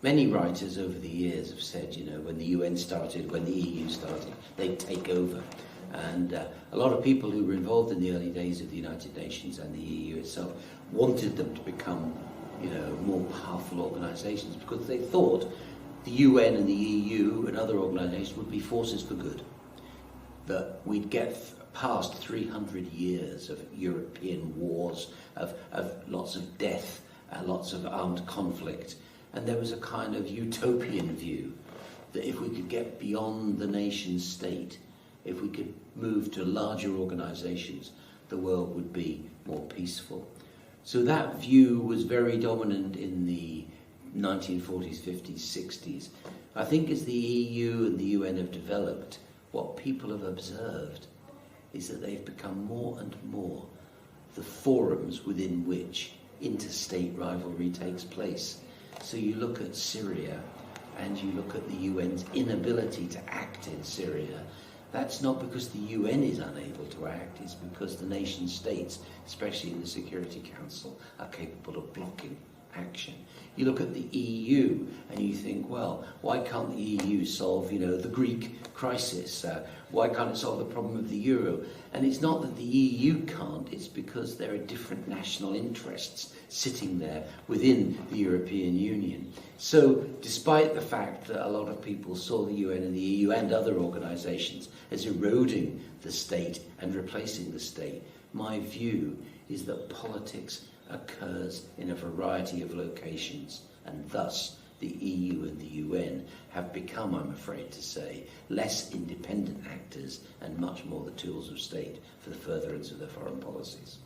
Many writers over the years have said, you know, when the UN started, when the EU started, they'd take over. And a lot of people who were involved in the early days of the United Nations and the EU itself wanted them to become, you know, more powerful organisations, because they thought the UN and the EU and other organisations would be forces for good. That we'd get past 300 years of European wars, of lots of death, lots of armed conflict, and there was a kind of utopian view that if we could get beyond the nation state, if we could move to larger organisations, the world would be more peaceful. So that view was very dominant in the 1940s, 50s, 60s. I think as the EU and the UN have developed, what people have observed is that they've become more and more the forums within which interstate rivalry takes place. So you look at Syria and you look at the UN's inability to act in Syria. That's not because the UN is unable to act, it's because the nation states, especially in the Security Council, are capable of blocking action. You look at the EU and you think, well, why can't the EU solve, you know, the Greek crisis? Why can't it solve the problem of the euro? And it's not that the EU can't, it's because there are different national interests sitting there within the European Union. So despite the fact that a lot of people saw the UN and the EU and other organisations as eroding the state and replacing the state, my view is that politics occurs in a variety of locations, and thus the EU and the UN have become, I'm afraid to say, less independent actors and much more the tools of state for the furtherance of their foreign policies.